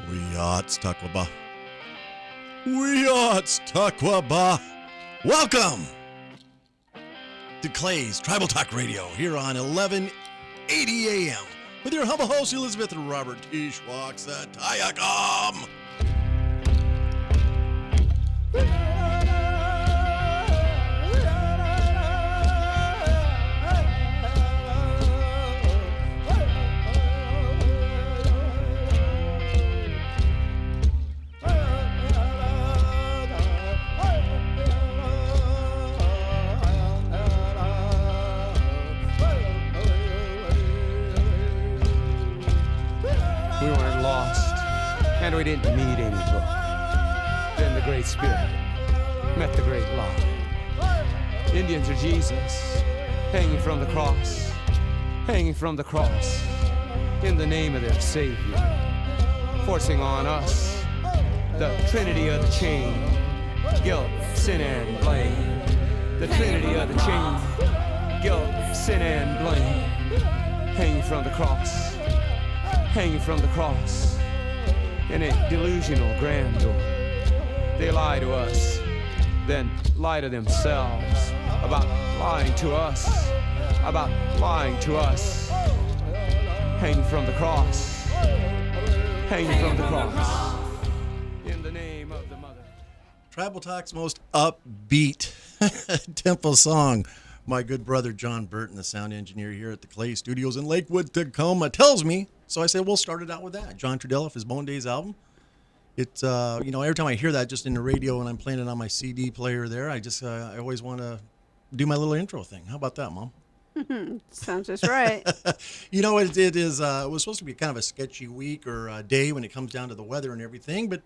Takwaba. Takwaba. Welcome to Clay's Tribal Talk Radio here on 1180 AM with your humble host Elizabeth Robert T. Schwaxatayakam. And we didn't need any book. Then the Great Spirit met the great law. Indians are Jesus, hanging from the cross, in the name of their Savior, forcing on us the trinity of the chain, guilt, sin, and blame. The trinity of the chain, guilt, sin, and blame. Hanging from the cross, in a delusional grandeur. They lie to us, then lie to themselves about lying to us, hanging from the cross, in the name of the Mother. Tribal Talk's most upbeat tempo song. My good brother John Burton, the sound engineer here at the Clay Studios in Lakewood, Tacoma, tells me. So I said, we'll start it out with that. John Trudell off his Bone Days album. It's, every time I hear that just in the radio and I'm playing it on my CD player there, I always want to do my little intro thing. How about that, Mom? Sounds just right. It was supposed to be kind of a sketchy week or a day when it comes down to the weather and everything, but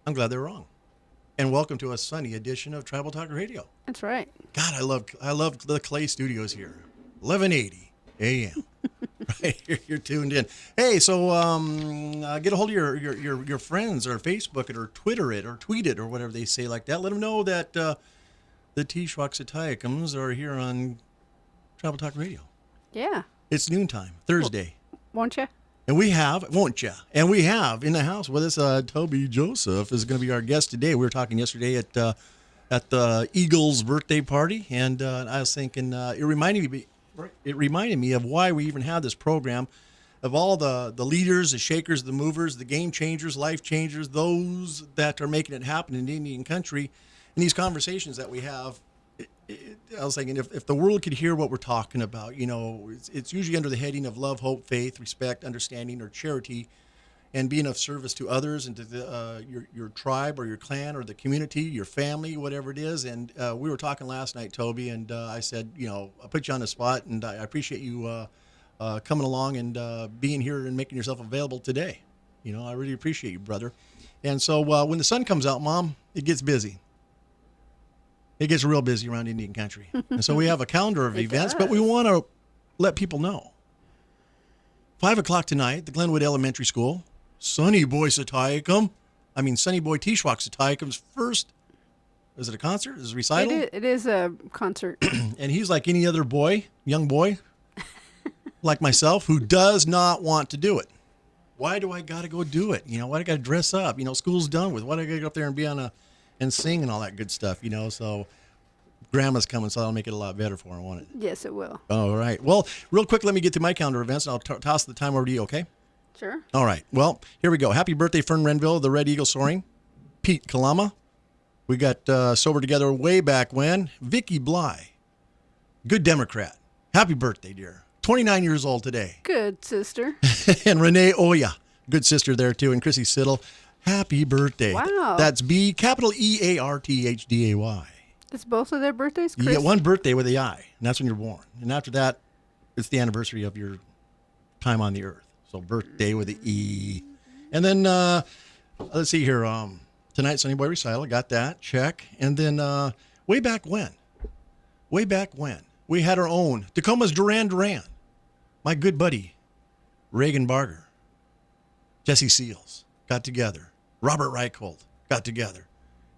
I'm glad they're wrong. And welcome to a sunny edition of Tribal Talk Radio. That's right. God, I love the Clay Studios here. 1180 AM. Right here, you're tuned in. Hey, so get a hold of your friends or Facebook it or Twitter it or tweet it or whatever they say like that. Let them know that the T. Schwaxatayakams are here on Tribal Talk Radio. Yeah. It's noontime, Thursday. Won't you? And we have, won't ya? And we have in the house with us, Toby Joseph is going to be our guest today. We were talking yesterday at the Eagles' birthday party, and I was thinking it reminded me of why we even had this program, of all the leaders, the shakers, the movers, the game changers, life changers, those that are making it happen in Indian country. And these conversations that we have, I was thinking if the world could hear what we're talking about, it's usually under the heading of love, hope, faith, respect, understanding, or charity, and being of service to others and to your tribe or your clan or the community, your family, whatever it is. And we were talking last night, Toby, and I said, I put you on the spot, and I appreciate you coming along and being here and making yourself available today. I really appreciate you, brother. And so when the sun comes out, Mom, it gets busy. It gets real busy around Indian country. And so we have a calendar of events, but we want to let people know. 5 o'clock tonight, the Glenwood Elementary School, Sonny Boy T. Schwaxatayakam's first, is it a concert? Is it a recital? It is a concert. And he's like any other boy, young boy, like myself, who does not want to do it. Why do I got to go do it? Why do I got to dress up? School's done with. Why do I got to go up there and be and sing and all that good stuff, so Grandma's coming, so that'll make it a lot better for her, won't it? Yes, it will. All right. Well, real quick, let me get to my calendar events, and I'll toss the time over to you, okay? Sure. All right. Well, here we go. Happy birthday, Fern Renville, the Red Eagle Soaring. Pete Kalama. We got Sober Together way back when. Vicky Bly. Good Democrat. Happy birthday, dear. 29 years old today. Good sister. And Renee Oya. Good sister there, too. And Chrissy Siddle. Happy birthday. Wow. That's capital EARTHDAY. It's both of their birthdays, Chris? You get one birthday with the I, and that's when you're born. And after that, it's the anniversary of your time on the earth. So birthday with the E. And then, let's see here. Tonight, Sunny Boy Recital. Got that. Check. And then way back when, we had our own Tacoma's Duran Duran. My good buddy, Reagan Barger. Jesse Seals got together. Robert Reichhold got together.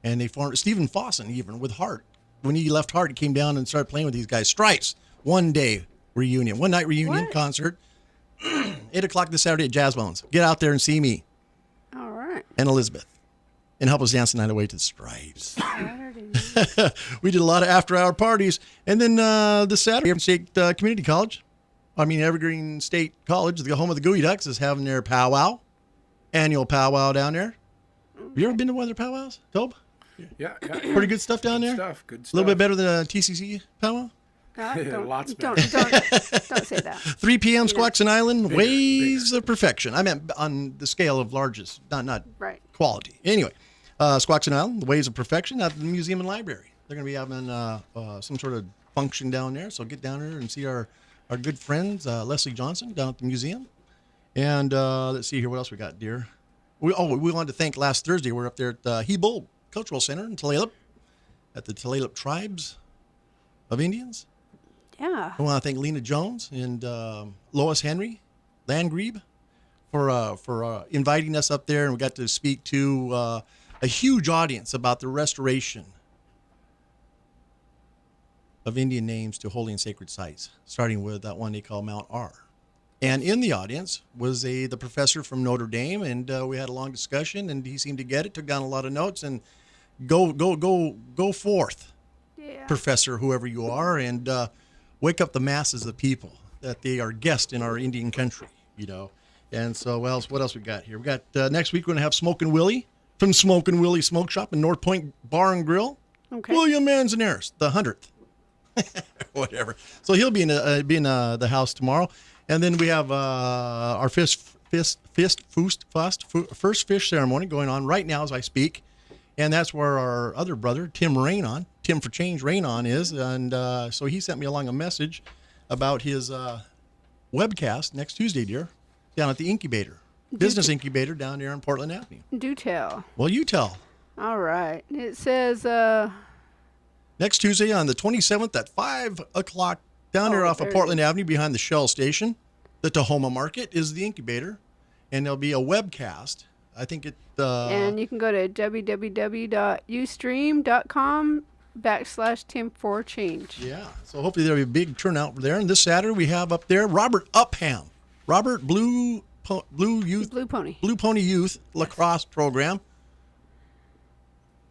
And they formed Stephen Fossen even with Hart. When he left Hart, he came down and started playing with these guys. Stripes, one night reunion concert. 8 o'clock this Saturday at Jazz Bones. Get out there and see me. and Elizabeth, and help us dance the night away to the Stripes. Saturday. We did a lot of after-hour parties. And then this Saturday, Evergreen State Community College, Evergreen State College, the home of the Gooey Ducks, is having their powwow, annual powwow down there. Have you ever been to one of their powwows, Tobe? Yeah. Pretty good stuff down there? Good stuff. A little bit better than a TCC powwow? Don't say that. 3 p.m. Squaxin Island, Bigger, ways of perfection. I meant on the scale of largest, not Right. quality. Anyway, Squaxin Island, the ways of perfection at the museum and library. They're going to be having some sort of function down there. So get down there and see our good friends, Leslie Johnson, down at the museum. And let's see here, what else we got, dear? We wanted to thank last Thursday. We're up there at the He-Bull Cultural Center in Tulalip, at the Tulalip Tribes of Indians. Yeah. I want to thank Lena Jones and Lois Henry Landgrebe for inviting us up there, and we got to speak to a huge audience about the restoration of Indian names to holy and sacred sites, starting with that one they call Mount R. And in the audience was the professor from Notre Dame, and we had a long discussion, and he seemed to get it, took down a lot of notes, and go forth, Yeah. Professor, whoever you are, and wake up the masses of people that they are guests in our Indian country, And so, what else we got here? We got next week we're going to have Smokin' Willie from Smokin' Willie Smoke Shop in North Point Bar and Grill. Okay. William Manzanares, the 100th. Whatever. So he'll be in the house tomorrow. And then we have our first fish ceremony going on right now as I speak. And that's where our other brother, Tim for Change Rainon is. And so he sent me along a message about his webcast next Tuesday, dear, down at the Incubator, Business Incubator down there on Portland Avenue. Do tell. Well, you tell. All right. It says, Next Tuesday on the 27th at 5 o'clock down there off of there Portland it is. Avenue behind the Shell Station. The Tahoma Market is the Incubator. And there'll be a webcast. I think it... and you can go to www.ustream.com/Tim4Change. Yeah. So hopefully there'll be a big turnout there. And this Saturday we have up there Robert Upham. Robert Blue Pony Youth Lacrosse Program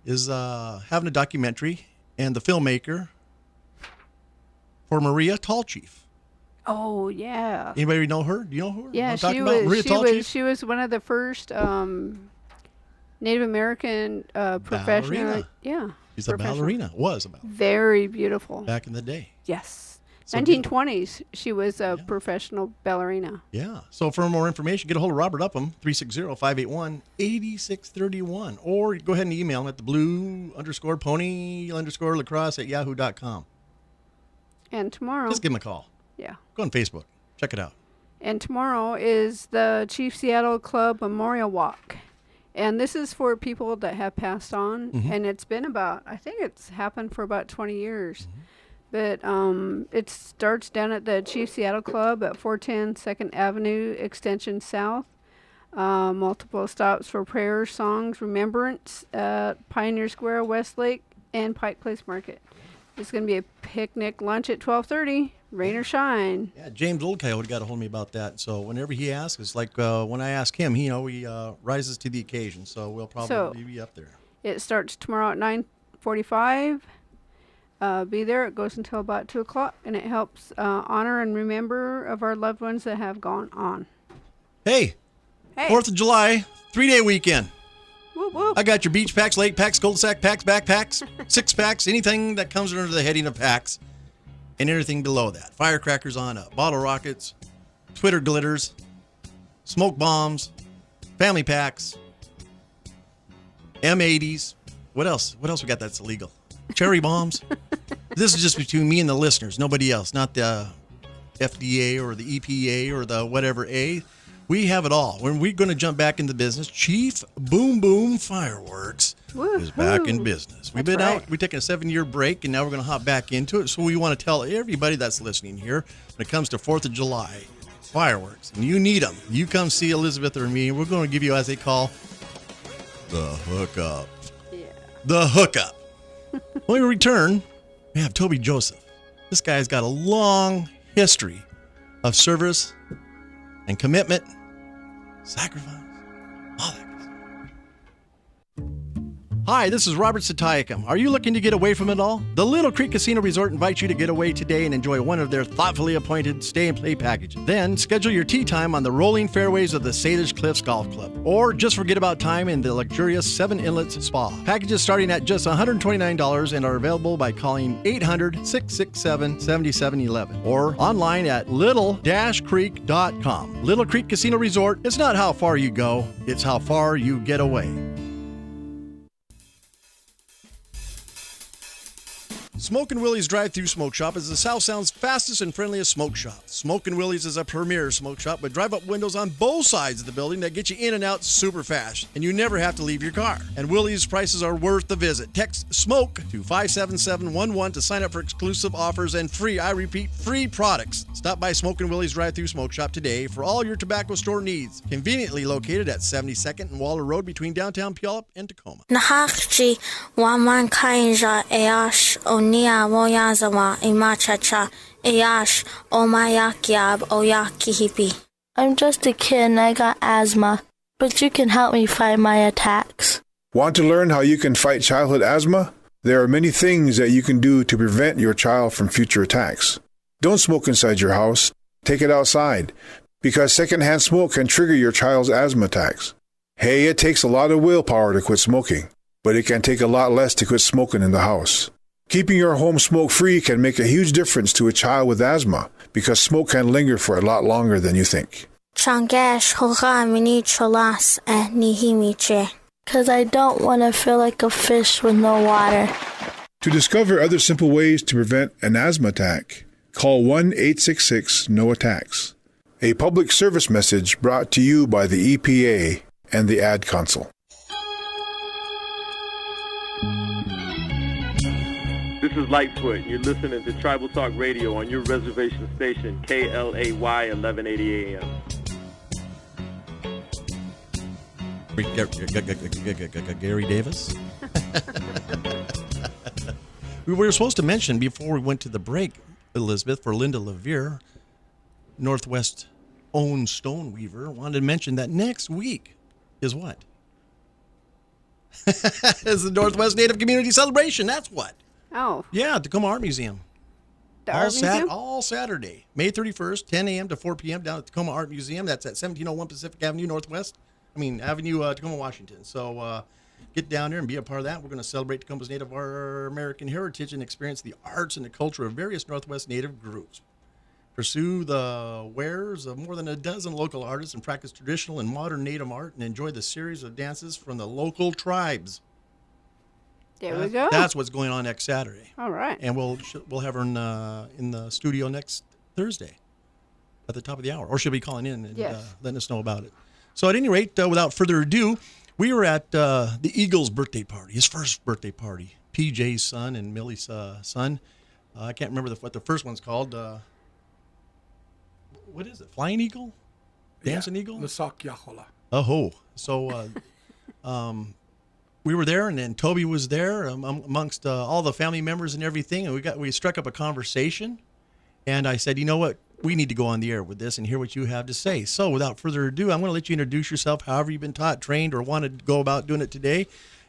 is having a documentary, and the filmmaker for Maria Tallchief. Oh yeah. Anybody know her? Do you know who? Yeah, I'm talking about Maria Tallchief? she was one of the first Native American professional. Ballerina. Yeah. She's a ballerina. Was a ballerina Very beautiful. back in the day. Yes. So 1920s. She was a professional ballerina. Yeah. So for more information, get a hold of Robert Upham, 360-581-8631. Or go ahead and email him at the blue_pony_lacrosse@yahoo.com. And tomorrow. Just give him a call. Yeah. Go on Facebook. Check it out. And tomorrow is the Chief Seattle Club Memorial Walk. And this is for people that have passed on. Mm-hmm. And it's been I think it's happened for about 20 years. Mm-hmm. But it starts down at the Chief Seattle Club at 410 2nd Avenue, Extension South. Multiple stops for prayers, songs, remembrance at Pioneer Square, Westlake, and Pike Place Market. It's going to be a picnic lunch at 12:30, rain or shine. Yeah, James Old Coyote got a hold of me about that. So whenever he asks, it's like when I ask him, he rises to the occasion. So we'll probably be up there. It starts tomorrow at 9:45. Be there. It goes until about 2 o'clock, and it helps honor and remember of our loved ones that have gone on. Hey, 4th of July, 3-day weekend. Whoop, whoop. I got your beach packs, lake packs, cul-de-sac packs, backpacks, 6-packs, anything that comes under the heading of packs, and everything below that. Firecrackers on up, bottle rockets, Twitter glitters, smoke bombs, family packs, M80s. What else? What else we got that's illegal? Cherry bombs. This is just between me and the listeners, nobody else, not the FDA or the EPA or the whatever A. We have it all. When we're going to jump back into business, Chief Boom Boom Fireworks is back in business. We've been out. We've taken a 7-year break, and now we're going to hop back into it. So we want to tell everybody that's listening here, when it comes to 4th of July fireworks, and you need them, you come see Elizabeth or me, and we're going to give you, as they call, the hookup. Yeah. The hookup. When we return, we have Toby Joseph. This guy's got a long history of service and commitment, sacrifice, all that good stuff. Hi, this is Robert Satayakam. Are you looking to get away from it all? The Little Creek Casino Resort invites you to get away today and enjoy one of their thoughtfully appointed stay and play packages. Then schedule your tea time on the rolling fairways of the Salish Cliffs Golf Club. Or just forget about time in the luxurious Seven Inlets Spa. Packages starting at just $129 and are available by calling 800-667-7711 or online at little-creek.com. Little Creek Casino Resort, it's not how far you go, it's how far you get away. Smokin' Willie's Drive-Thru Smoke Shop is the South Sound's fastest and friendliest smoke shop. Smokin' Willie's is a premier smoke shop with drive-up windows on both sides of the building that get you in and out super fast, and you never have to leave your car. And Willie's prices are worth the visit. Text SMOKE to 57711 to sign up for exclusive offers and free, I repeat, free products. Stop by Smokin' Willie's Drive-Thru Smoke Shop today for all your tobacco store needs. Conveniently located at 72nd and Waller Road between downtown Puyallup and Tacoma. Nahakji waman kainja eash onia moyazawa imachacha eash omayakiab oyakihipi. I'm just a kid and I got asthma, but you can help me fight my attacks. Want to learn how you can fight childhood asthma? There are many things that you can do to prevent your child from future attacks. Don't smoke inside your house. Take it outside, because secondhand smoke can trigger your child's asthma attacks. Hey, it takes a lot of willpower to quit smoking, but it can take a lot less to quit smoking in the house. Keeping your home smoke-free can make a huge difference to a child with asthma, because smoke can linger for a lot longer than you think. Changesh hoga mini cholas nihimiche. Because I don't want to feel like a fish with no water. To discover other simple ways to prevent an asthma attack, call 1-866-NO-ATTACKS. A public service message brought to you by the EPA and the Ad Council. This is Lightfoot. You're listening to Tribal Talk Radio on your reservation station, KLAY 1180 AM. Gary Davis. We were supposed to mention before we went to the break, Elizabeth, for Linda Levere, Northwest owned stone weaver, wanted to mention that next week is what? It's the Northwest Native Community Celebration. That's what. Oh. Yeah, Tacoma Art Museum. The Art Museum? All Saturday, May 31st, 10 a.m. to 4 p.m. down at Tacoma Art Museum. That's at 1701 Pacific Avenue Tacoma, Washington. So get down there and be a part of that. We're going to celebrate Tacoma's Native American heritage and experience the arts and the culture of various Northwest Native groups. Pursue the wares of more than a dozen local artists and practice traditional and modern Native art and enjoy the series of dances from the local tribes. There we go. That's what's going on next Saturday. All right. And we'll have her in the studio next Thursday at the top of the hour. Or she'll be calling in and letting us know about it. So at any rate, without further ado, we were at the Eagle's birthday party, his first birthday party. PJ's son and Millie's son. I can't remember what the first one's called. What is it? Flying Eagle? Dancing Eagle? Lasak Yahola. Oh, so we were there, and then Toby was there amongst all the family members and everything, and we struck up a conversation. And I said, you know what? We need to go on the air with this and hear what you have to say. So without further ado, I'm going to let you introduce yourself, however you've been taught, trained, or want to go about doing it today.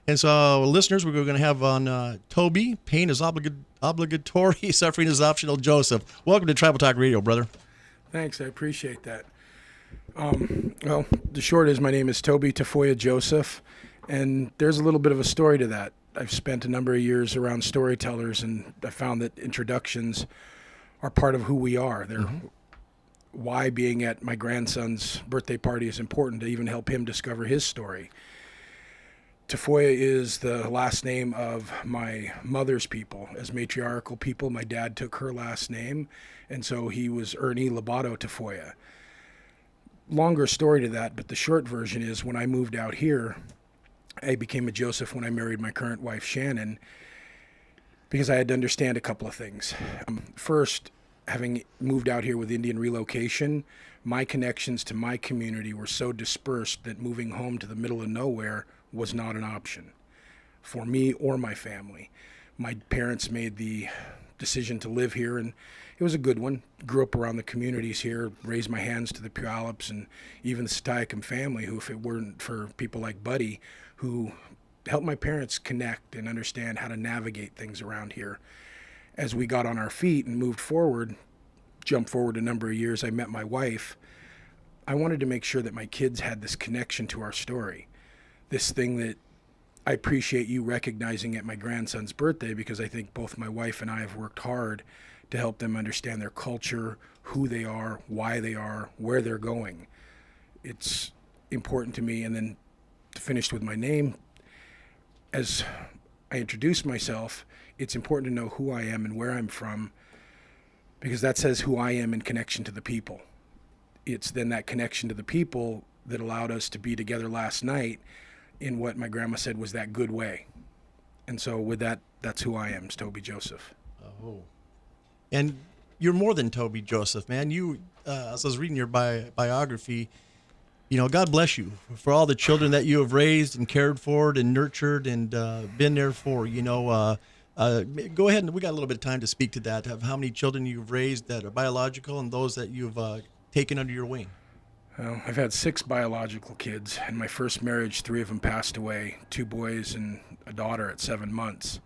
And so, listeners, we're going to have on Toby, pain is obligatory, suffering is optional, Joseph. Welcome to Tribal Talk Radio, brother. Thanks, I appreciate that. Well, the short is my name is Toby Joseph, and there's a little bit of a story to that. I've spent a number of years around storytellers, and I found that introductions are part of who we are. They're why being at my grandson's birthday party is important to even help him discover his story. Tafoya is the last name of my mother's people. As matriarchal people, my dad took her last name, and so he was Ernie Lobato Tafoya. Longer story to that, but the short version is when I moved out here, I became a Joseph when I married my current wife, Shannon, because I had to understand a couple of things. First, having moved out here with Indian relocation, my connections to my community were so dispersed that moving home to the middle of nowhere was not an option for me or my family. My parents made the decision to live here, and it was a good one. Grew up around the communities here, raised my hands to the Puyallups and even the Satayakam family, who, if it weren't for people like Buddy, who help my parents connect and understand how to navigate things around here. As we got on our feet and moved forward, jumped forward a number of years, I met my wife. I wanted to make sure that my kids had this connection to our story, this thing that I appreciate you recognizing at my grandson's birthday, because I think both my wife and I have worked hard to help them understand their culture, who they are, why they are, where they're going. It's important to me. And then to finish with my name, as I introduce myself, it's important to know who I am and where I'm from, because that says who I am in connection to the people. It's then that connection to the people that allowed us to be together last night in what my grandma said was that good way. And so with that, that's who I am, is Toby Joseph. Oh. And you're more than Toby Joseph, man. You, as I was reading your biography, you know, God bless you for all the children that you have raised and cared for and nurtured and been there for. You know, go ahead, and we got a little bit of time to speak to that, of how many children you've raised that are biological and those that you've taken under your wing. Well, I've had 6 biological kids. In my first marriage, 3 of them passed away, 2 boys and a daughter at 7 months.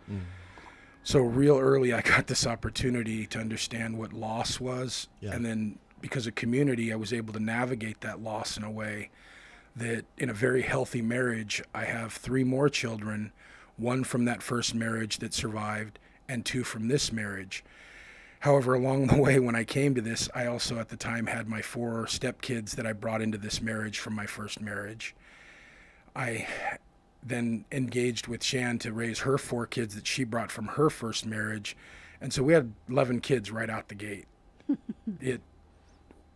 So real early, I got this opportunity to understand what loss was. Yeah. And then because of community, I was able to navigate that loss in a way that in a very healthy marriage, I have 3 more children, 1 from that first marriage that survived and 2 from this marriage. However, along the way, when I came to this, I also at the time had my 4 stepkids that I brought into this marriage from my first marriage. I then engaged with Shan to raise her 4 kids that she brought from her first marriage. And so we had 11 kids right out the gate.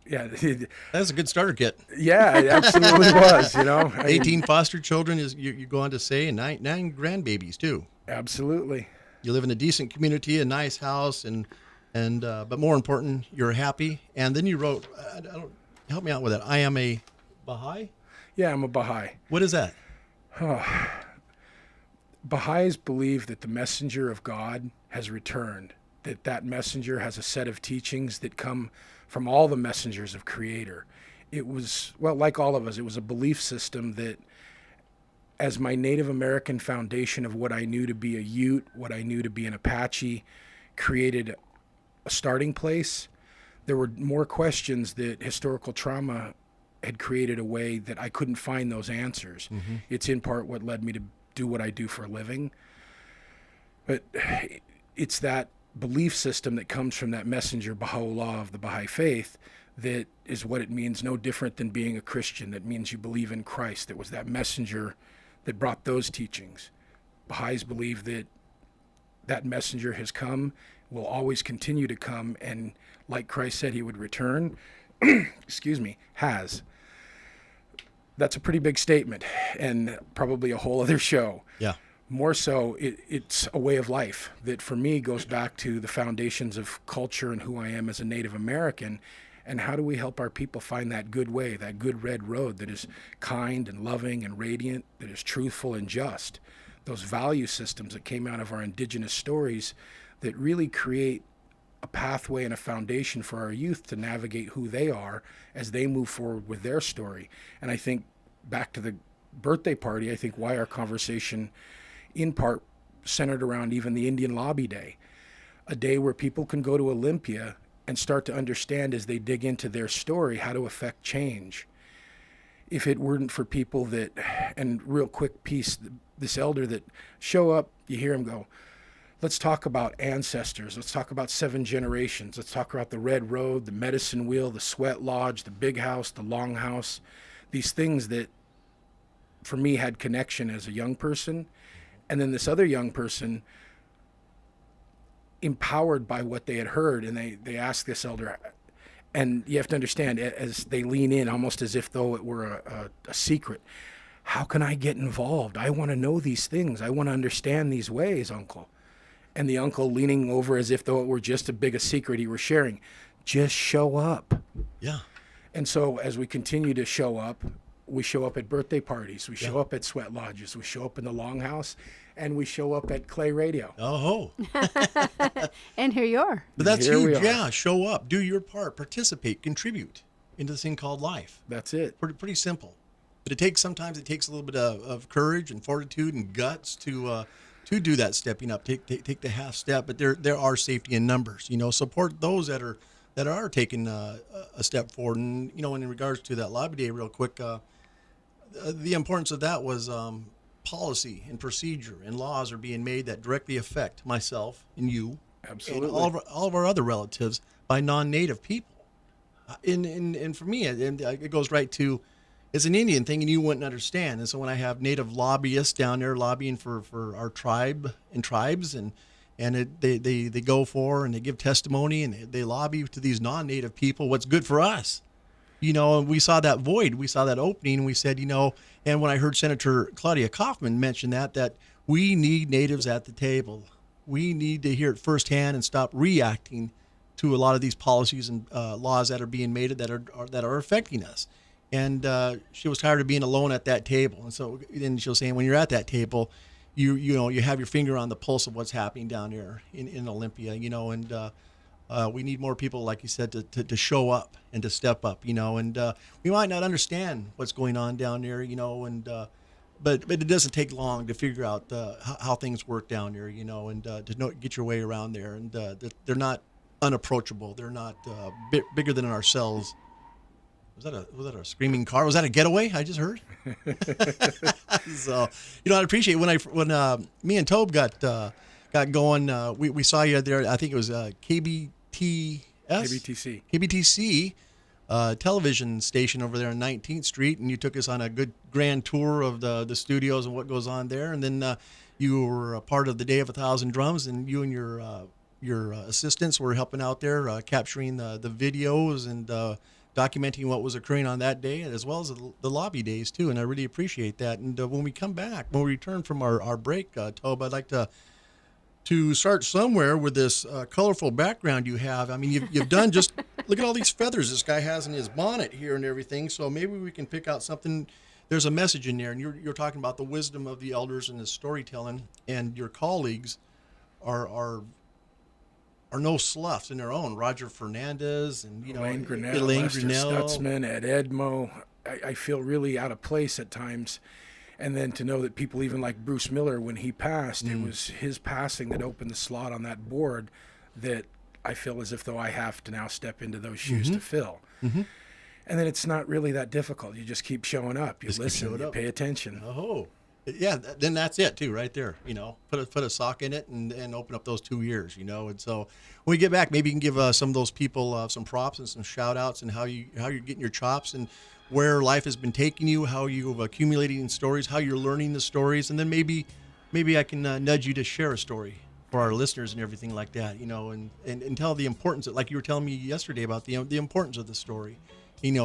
That's a good starter kit. Yeah, it absolutely was, you know. 18 foster children, is you go on to say, and 9 grandbabies too. Absolutely. You live in a decent community, a nice house, and but more important, you're happy. And then you wrote, help me out with that. I am a Baha'i? Yeah, I'm a Baha'i. What is that? Baha'is believe that the messenger of God has returned, that messenger has a set of teachings that come from all the messengers of Creator. It was, well, like all of us, it was a belief system that, as my Native American foundation of what I knew to be a Ute, what I knew to be an Apache, created a starting place, there were more questions that historical trauma had created a way that I couldn't find those answers. It's in part what led me to do what I do for a living. But it's that belief system that comes from that messenger, Baha'u'llah, of the Baha'i faith, that is what it means, no different than being a Christian. That means you believe in Christ. It was that messenger that brought those teachings. Baha'is believe that that messenger has come, will always continue to come, and like Christ said he would return, excuse me, has. That's a pretty big statement, and probably a whole other show. Yeah. More so, it's a way of life that for me goes back to the foundations of culture and who I am as a Native American, and how do we help our people find that good way, that good red road that is kind and loving and radiant, that is truthful and just. Those value systems that came out of our indigenous stories that really create a pathway and a foundation for our youth to navigate who they are as they move forward with their story. And I think back to the birthday party, I think why our conversation in part centered around even the Indian Lobby Day, a day where people can go to Olympia and start to understand as they dig into their story how to affect change. If it weren't for people that, and real quick piece, this elder that show up, you hear him go, let's talk about ancestors. Let's talk about 7 generations. Let's talk about the red road, the medicine wheel, the sweat lodge, the big house, the long house. These things that, for me, had connection as a young person. And then this other young person, empowered by what they had heard, and they asked this elder, and you have to understand, as they lean in, almost as if though it were a secret, how can I get involved? I want to know these things. I want to understand these ways, Uncle. And the uncle leaning over as if though it were just a big a secret he were sharing. Just show up. Yeah. And so as we continue to show up, we show up at birthday parties. We show up at sweat lodges. We show up in the longhouse. And we show up at KLAY Radio. Oh. And here you are. But that's Here we huge. are. Yeah. Show up. Do your part. Participate. Contribute into this thing called life. That's it. Pretty simple. But sometimes it takes a little bit of courage and fortitude and guts to do that stepping up, take the half step. But there are safety in numbers. Support those that are taking a step forward. And in regards to that lobby day, real quick, the importance of that was policy and procedure and laws are being made that directly affect myself and you, Absolutely, and all of our other relatives by non-native people. And for me, it goes right to, it's an Indian thing and you wouldn't understand. And so when I have native lobbyists down there lobbying for our tribe and tribes, and they go for and they give testimony and they lobby to these non-native people what's good for us. And we saw that void, we saw that opening, and we said, and when I heard Senator Claudia Kaufman mention that we need natives at the table. We need to hear it firsthand and stop reacting to a lot of these policies and laws that are being made that are affecting us. And she was tired of being alone at that table. And so then she was saying, when you're at that table, you have your finger on the pulse of what's happening down there in Olympia, and we need more people, like you said, to show up and to step up, and we might not understand what's going on down there, but it doesn't take long to figure out how things work down there, and to get your way around there. And they're not unapproachable. They're not bigger than ourselves. Was that a screaming car? Was that a getaway? I just heard. So, I appreciate when me and Tobe got going. We saw you there. I think it was KBTC television station over there on 19th Street, and you took us on a good grand tour of the studios and what goes on there. And then you were a part of the Day of 1,000 Drums, and you and your assistants were helping out there, capturing the videos and documenting what was occurring on that day, as well as the lobby days too. And I really appreciate that. And when we return from our break, Tobe, I'd like to start somewhere with this colorful background you have. I mean, you've done just, look at all these feathers this guy has in his bonnet here and everything. So maybe we can pick out something. There's a message in there, and you're talking about the wisdom of the elders and the storytelling, and your colleagues are no sloughs in their own. Roger Fernandez and Elaine Grinnell, Elaine Lester Grinnell. Stutzman, Ed Edmo. I feel really out of place at times. And then to know that people even like Bruce Miller, when he passed, it was his passing that opened the slot on that board that I feel as if though I have to now step into those shoes to fill. Mm-hmm. And then it's not really that difficult. You just keep showing up. You listen, you pay attention. Oh, yeah, then that's it too, right there. Put a sock in it and open up those 2 ears. And so when we get back, maybe you can give some of those people some props and some shout outs and how you're getting your chops and where life has been taking you, how you've accumulated in stories, how you're learning the stories, and then maybe I can nudge you to share a story for our listeners and everything like that. And tell the importance of, like you were telling me yesterday about the importance of the story. And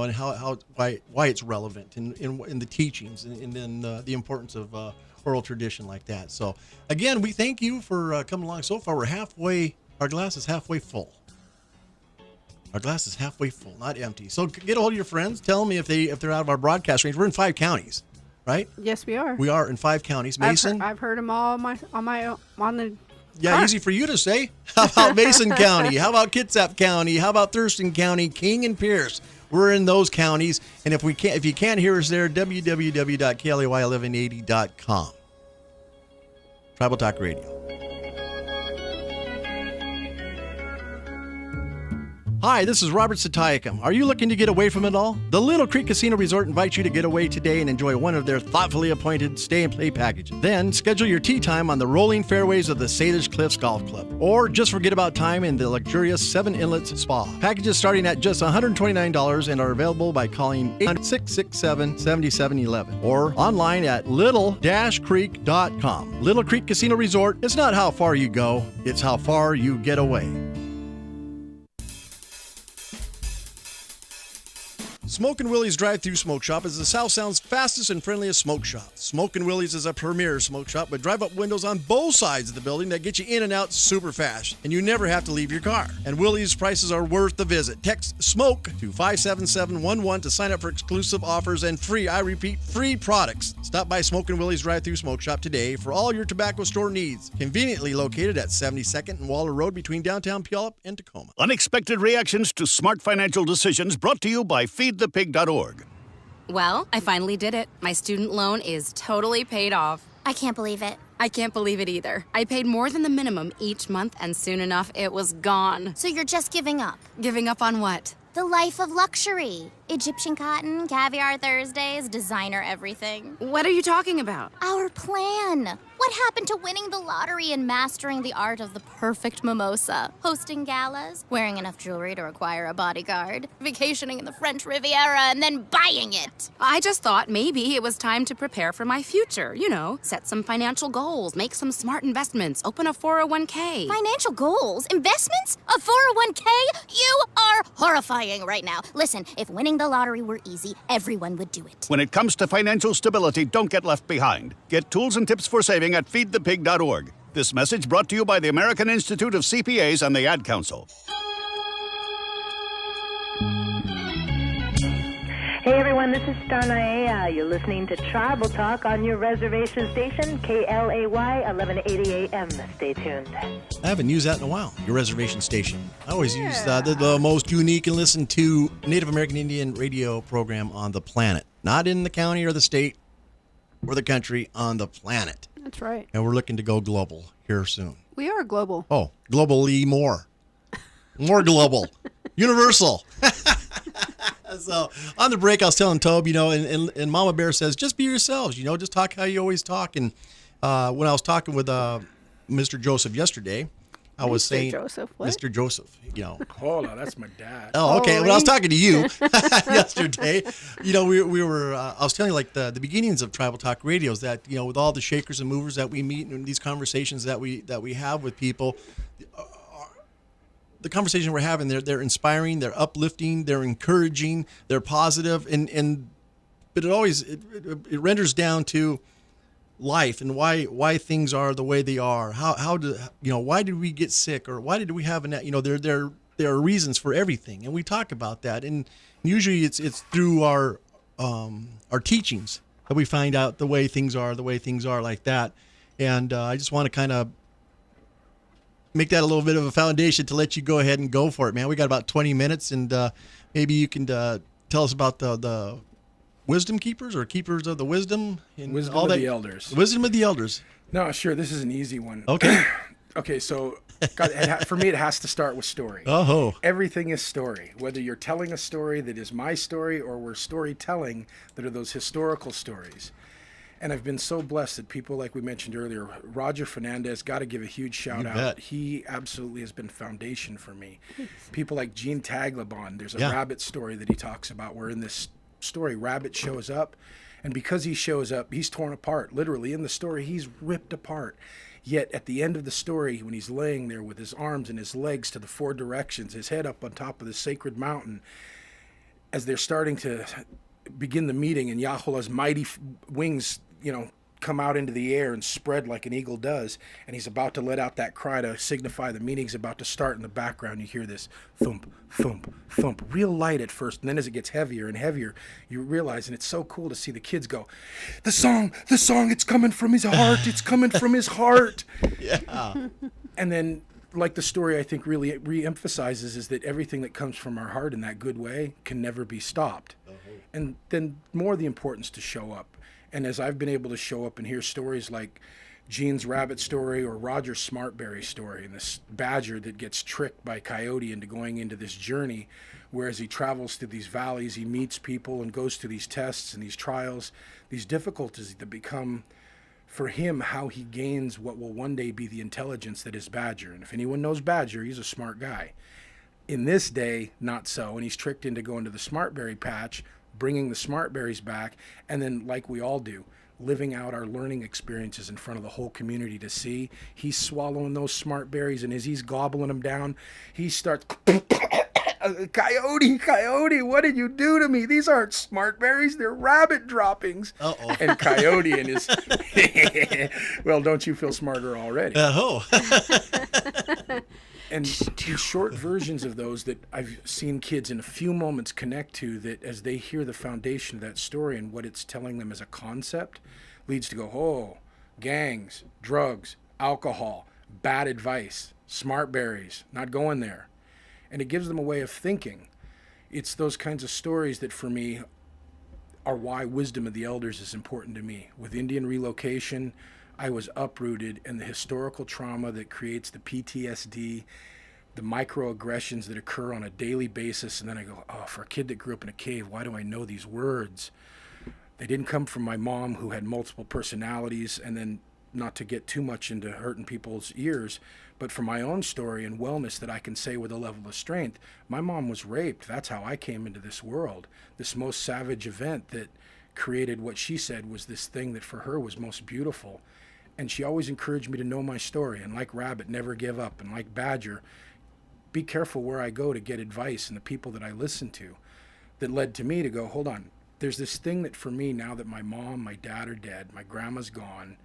why it's relevant in the teachings and then the importance of oral tradition like that. So again, we thank you for coming along. So far, our glass is halfway full. Our glass is halfway full, not empty. So get a hold of your friends. Tell them if they're out of our broadcast range. We're in 5 counties, right? Yes, we are. We are in 5 counties. Mason. I've heard them all on the. Yeah, easy for you to say. How about Mason County? How about Kitsap County? How about Thurston County? King and Pierce. We're in those counties, and if you can't hear us there, www.klay1180.com. Tribal Talk Radio. Hi, this is Robert Satayakam. Are you looking to get away from it all? The Little Creek Casino Resort invites you to get away today and enjoy one of their thoughtfully appointed stay and play packages. Then schedule your tea time on the rolling fairways of the Salish Cliffs Golf Club. Or just forget about time in the luxurious Seven Inlets Spa. Packages starting at just $129 and are available by calling 800-667-7711 or online at little-creek.com. Little Creek Casino Resort, it's not how far you go, it's how far you get away. Smokin' Willie's Drive-Thru Smoke Shop is the South Sound's fastest and friendliest smoke shop. Smokin' Willie's is a premier smoke shop with drive-up windows on both sides of the building that get you in and out super fast, and you never have to leave your car. And Willie's prices are worth the visit. Text SMOKE to 57711 to sign up for exclusive offers and free products. Stop by Smokin' Willie's Drive-Thru Smoke Shop today for all your tobacco store needs. Conveniently located at 72nd and Waller Road between downtown Puyallup and Tacoma. Unexpected reactions to smart financial decisions brought to you by feedthepig.org. Well, I finally did it. My student loan is totally paid off. I can't believe it. I can't believe it either. I paid more than the minimum each month, and soon enough, it was gone. So you're just giving up? Giving up on what? The life of luxury. Egyptian cotton, caviar Thursdays, designer everything. What are you talking about? Our plan. What happened to winning the lottery and mastering the art of the perfect mimosa? Hosting galas, wearing enough jewelry to require a bodyguard, vacationing in the French Riviera, and then buying it. I just thought maybe it was time to prepare for my future. You know, set some financial goals, make some smart investments, open a 401k. Financial goals? Investments? A 401k? You are horrifying right now. Listen, if winning the lottery were easy, everyone would do it. When it comes to financial stability, don't get left behind. Get tools and tips for saving at feedthepig.org. This message brought to you by the American Institute of CPAs and the Ad Council. Hey everyone, this is Starna. You're listening to Tribal Talk on your reservation station, KLAY 1180 AM. Stay tuned. I haven't used that in a while, your reservation station. I always use the most unique and listened to Native American Indian radio program on the planet. Not in the county or the state or the country, on the planet. That's right. And we're looking to go global here soon. We are global. Oh, globally more. More global. Universal. So on the break, I was telling Toby, and Mama Bear says, just be yourselves, just talk how you always talk. And when I was talking with Mr. Joseph yesterday, I was saying, Joseph, what? Mr. Joseph, Hold on, that's my dad. Oh, okay. When I was talking to you yesterday, we were, I was telling you like the beginnings of Tribal Talk Radios that, with all the shakers and movers that we meet and these conversations that we have with people, the conversation we're having, they're inspiring, they're uplifting, they're encouraging, they're positive, but it always it renders down to life and why things are the way they are. Why did we get sick, or why did we have there are reasons for everything, and we talk about that, and usually it's through our teachings that we find out the way things are like that, and I just want to kind of make that a little bit of a foundation to let you go ahead and go for it, man. We got about 20 minutes, and maybe you can tell us about the wisdom keepers or keepers of the wisdom. And Wisdom all of that. the elders. Wisdom of the elders. No, sure. This is an easy one. Okay. Okay, so for me, it has to start with story. Oh. Everything is story. Whether you're telling a story that is my story or we're storytelling that are those historical stories. And I've been so blessed that people like we mentioned earlier, Roger Fernandez, got to give a huge shout out. Bet. He absolutely has been foundation for me. People like Gene Taglabon, there's a Yeah. rabbit story that he talks about where in this story, Rabbit shows up. And because he shows up, he's torn apart. Literally in the story, he's ripped apart. Yet at the end of the story, when he's laying there with his arms and his legs to the four directions, his head up on top of the sacred mountain, as they're starting to begin the meeting and Yahweh's mighty wings, come out into the air and spread like an eagle does, and he's about to let out that cry to signify the meeting's about to start. In the background, you hear this thump, thump, thump, real light at first, and then as it gets heavier and heavier, you realize, and it's so cool to see the kids go, the song, it's coming from his heart, it's coming from his heart. Yeah. And then, like the story I think really re-emphasizes is that everything that comes from our heart in that good way can never be stopped. And then more the importance to show up. And as I've been able to show up and hear stories like Gene's rabbit story or Roger's smartberry story, and this badger that gets tricked by Coyote into going into this journey, where as he travels through these valleys, he meets people and goes through these tests and these trials, these difficulties that become, for him, how he gains what will one day be the intelligence that is Badger. And if anyone knows Badger, he's a smart guy. In this day, not so. And he's tricked into going to the smartberry patch, bringing the smartberries back, and then, like we all do, living out our learning experiences in front of the whole community to see. He's swallowing those smartberries, and as he's gobbling them down, he starts, Coyote, what did you do to me? These aren't smartberries, they're rabbit droppings. Uh-oh. And Coyote and his, well, don't you feel smarter already? And these short versions of those that I've seen kids in a few moments connect to, that as they hear the foundation of that story and what it's telling them as a concept, leads to go, oh, gangs, drugs, alcohol, bad advice, smartberries, not going there. And it gives them a way of thinking. It's those kinds of stories that for me, are why wisdom of the elders is important to me. With Indian relocation, I was uprooted, and the historical trauma that creates the PTSD, the microaggressions that occur on a daily basis, and then I go, oh, for a kid that grew up in a cave, why do I know these words? They didn't come from my mom, who had multiple personalities, and then not to get too much into hurting people's ears, but from my own story and wellness that I can say with a level of strength, my mom was raped. That's how I came into this world. This most savage event that created what she said was this thing that for her was most beautiful. And she always encouraged me to know my story, and like Rabbit, never give up, and like Badger, be careful where I go to get advice and the people that I listen to. That led to me to go, hold on, there's this thing that for me, now that my mom, my dad are dead, my grandma's gone,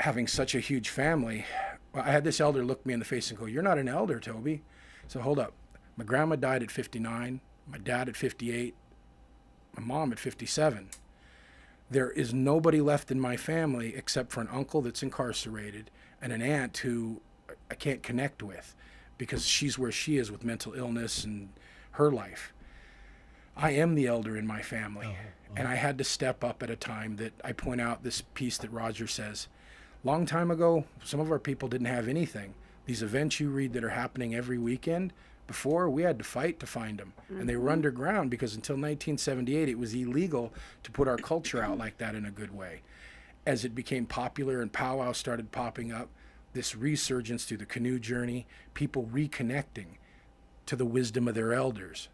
having such a huge family, well, I had this elder look me in the face and go, you're not an elder, Toby. So hold up. My grandma died at 59, my dad at 58, my mom at 57. There is nobody left in my family except for an uncle that's incarcerated and an aunt who I can't connect with because she's where she is with mental illness and her life. I am the elder in my family, and I had to step up at a time that I point out this piece that Roger says. Long time ago, some of our people didn't have anything. These events you read that are happening every weekend, before we had to fight to find them. And they were underground because until 1978, it was illegal to put our culture out like that in a good way. As it became popular and powwows started popping up, this resurgence through the canoe journey, people reconnecting to the wisdom of their elders,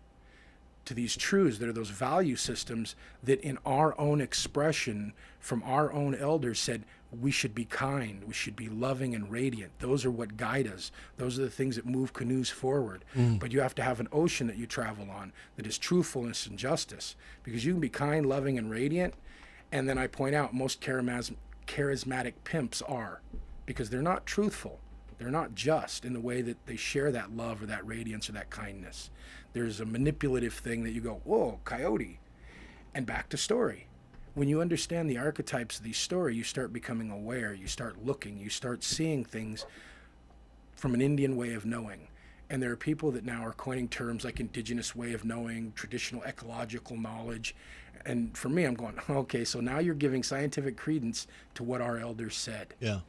to these truths that are those value systems that in our own expression from our own elders said we should be kind, we should be loving and radiant. Those are what guide us. Those are the things that move canoes forward. But you have to have an ocean that you travel on that is truthfulness and justice, because you can be kind, loving, and radiant. And then I point out most charismatic pimps are, because they're not truthful. They're not just in the way that they share that love or that radiance or that kindness. There's a manipulative thing that you go, whoa, coyote. And back to story. When you understand the archetypes of these stories, you start becoming aware, you start looking, you start seeing things from an Indian way of knowing. And there are people that now are coining terms like indigenous way of knowing, traditional ecological knowledge. And for me, I'm going, okay, so now you're giving scientific credence to what our elders said. Yeah.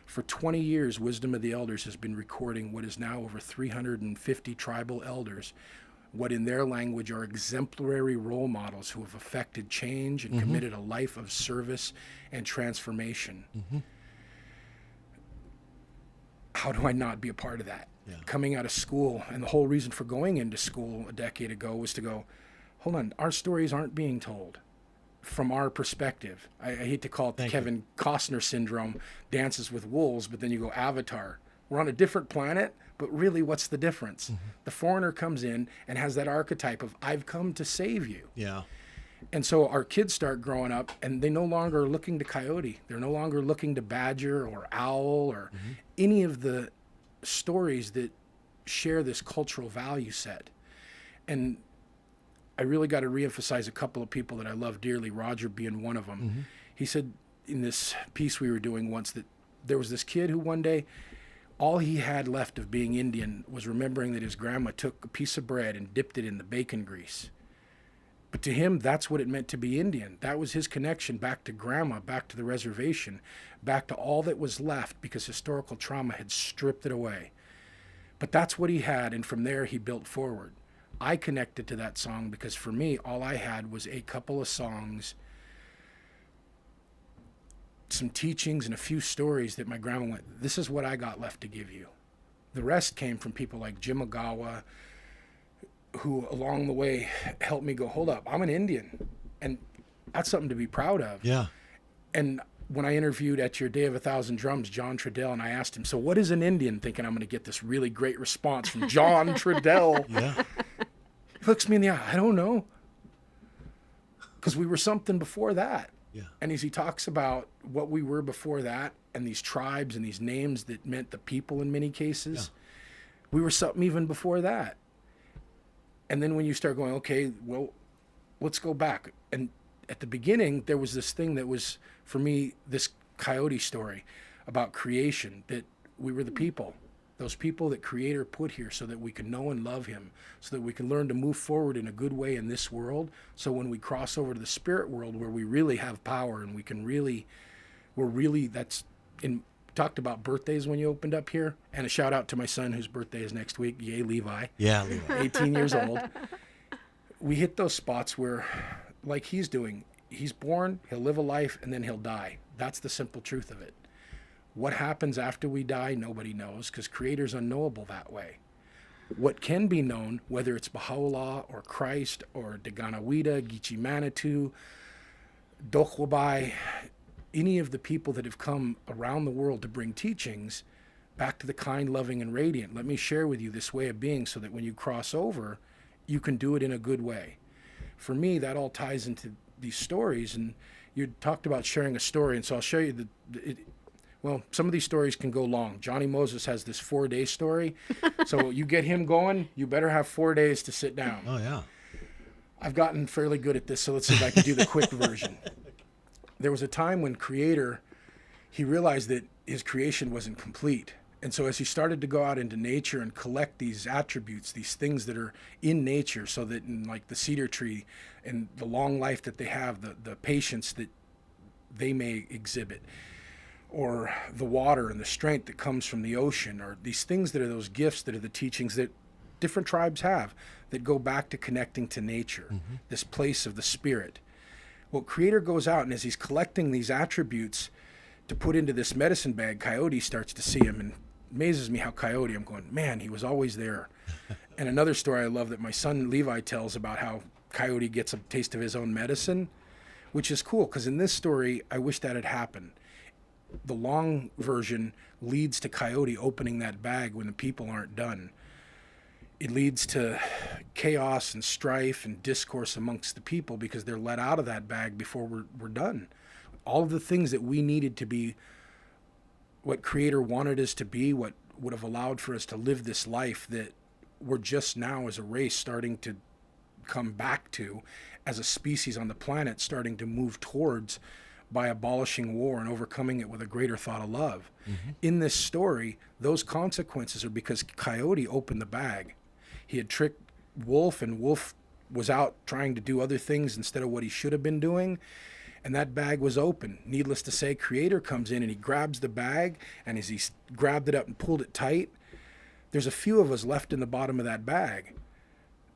For 20 years, Wisdom of the Elders has been recording what is now over 350 tribal elders, what in their language are exemplary role models who have affected change and committed a life of service and transformation. How do I not be a part of that? Yeah. Coming out of school, and the whole reason for going into school a decade ago was to go, hold on, our stories aren't being told from our perspective. I hate to call it the Kevin Costner syndrome, dances with wolves, but then you go Avatar. We're on a different planet, but really what's the difference? The foreigner comes in and has that archetype of, I've come to save you. Yeah. And so our kids start growing up and they no longer are looking to coyote. They're no longer looking to badger or owl or any of the stories that share this cultural value set. And I really got to reemphasize a couple of people that I love dearly, Roger being one of them. He said in this piece we were doing once that there was this kid who one day, all he had left of being Indian was remembering that his grandma took a piece of bread and dipped it in the bacon grease. But to him, that's what it meant to be Indian. That was his connection back to grandma, back to the reservation, back to all that was left because historical trauma had stripped it away. But that's what he had, and from there he built forward. I connected to that song because for me, all I had was a couple of songs, some teachings, and a few stories that my grandma went, this is what I got left to give you. The rest came from people like Jim Agawa, who along the way helped me go, hold up, I'm an Indian. And that's something to be proud of. Yeah. And when I interviewed at your Day of 1,000 Drums, John Trudell, and I asked him, so what is an Indian? Thinking I'm going to get this really great response from John Trudell. Yeah. He looks me in the eye, I don't know. Because we were something before that. Yeah. And as he talks about what we were before that and these tribes and these names that meant the people in many cases, we were something even before that. And then when you start going, okay, well, let's go back. And at the beginning, there was this thing that was, for me, this coyote story about creation, that we were the people. Those people that Creator put here so that we can know and love Him, so that we can learn to move forward in a good way in this world. So when we cross over to the spirit world where we really have power and talked about birthdays when you opened up here. And a shout out to my son whose birthday is next week. Yay, Levi. Yeah, Levi. 18 years old. We hit those spots where, like he's doing, he's born, he'll live a life, and then he'll die. That's the simple truth of it. What happens after we die, nobody knows, because Creator's unknowable that way. What can be known, whether it's Baha'u'llah or Christ or Daganawida, Geechee Manitou, Dokwabai, any of the people that have come around the world to bring teachings back to the kind, loving, and radiant. Let me share with you this way of being so that when you cross over, you can do it in a good way. For me, that all ties into these stories, and you talked about sharing a story, and so I'll show you some of these stories can go long. Johnny Moses has this 4-day story, so you get him going, you better have 4 days to sit down. Oh, yeah. I've gotten fairly good at this, so let's see if I can do the quick version. There was a time when Creator, he realized that his creation wasn't complete. And so as he started to go out into nature and collect these attributes, these things that are in nature, so that in like the cedar tree and the long life that they have, the patience that they may exhibit, or the water and the strength that comes from the ocean, or these things that are those gifts that are the teachings that different tribes have that go back to connecting to nature, this place of the spirit. Well, Creator goes out, and as he's collecting these attributes to put into this medicine bag, Coyote starts to see him, and amazes me how Coyote, I'm going, man, he was always there. And another story I love that my son Levi tells about how Coyote gets a taste of his own medicine, which is cool, because in this story, I wish that had happened. The long version leads to Coyote opening that bag when the people aren't done. It leads to chaos and strife and discourse amongst the people because they're let out of that bag before we're done. All of the things that we needed to be, what Creator wanted us to be, what would have allowed for us to live this life that we're just now as a race starting to come back to, as a species on the planet starting to move towards, by abolishing war and overcoming it with a greater thought of love. In this story, those consequences are because Coyote opened the bag. He had tricked Wolf, and Wolf was out trying to do other things instead of what he should have been doing, and that bag was open. Needless to say, Creator comes in and he grabs the bag, and as he grabbed it up and pulled it tight, there's a few of us left in the bottom of that bag.